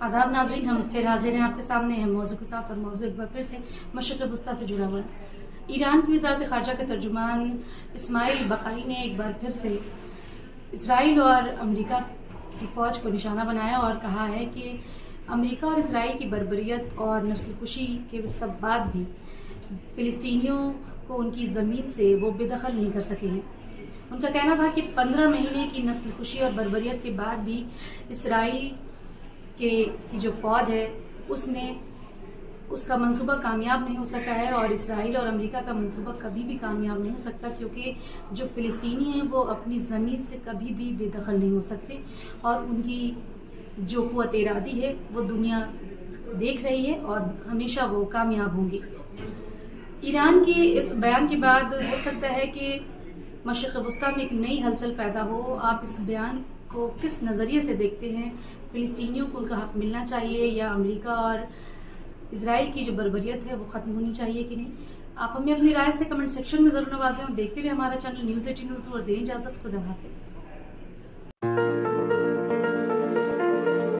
आदाब नाजरीन, हम फिर हाजिर हैं आपके सामने हैं मौजू के साथ। और मौजू एक बार फिर से मशरिक़ वस्ती से जुड़ा हुआ है। ईरान की वज़ारत ख़ारजा के तर्जुमान इस्माइल बक़ाई ने एक बार फिर से इसराइल और अमेरिका की फ़ौज को निशाना बनाया और कहा है कि अमेरिका और इसराइल की बर्बरियत और नस्लकुशी के सब बाद भी फ़िलिस्तीनियों को उनकी ज़मीन से वो बेदखल नहीं कर सके हैं। उनका कहना था कि 15 महीने की नस्लकुशी और बर्बरियत के बाद भी इसराइल की जो फ़ौज है उसका मंसूबा कामयाब नहीं हो सका है, और इसराइल और अमेरिका का मंसूबा कभी भी कामयाब नहीं हो सकता, क्योंकि जो फ़िलिस्तीनी हैं वो अपनी ज़मीन से कभी भी बेदखल नहीं हो सकते और उनकी जो क़ुव्वत इरादी है वो दुनिया देख रही है और हमेशा वो कामयाब होंगे। ईरान के इस बयान के बाद हो सकता है कि मशरिक़ वस्ती में एक नई हलचल पैदा हो। आप इस बयान को किस नज़रिए से देखते हैं? फ़िलिस्तीनियों को उनका हक़ मिलना चाहिए या अमेरिका और इसराइल की जो बर्बरियत है वो ख़त्म होनी चाहिए कि नहीं? आप हमें अपनी राय से कमेंट सेक्शन में ज़रूर नवाजें और देखते हुए हमारा चैनल न्यूज़ 18 उर्दू और दें इजाज़त। खुदा हाफ़िज़।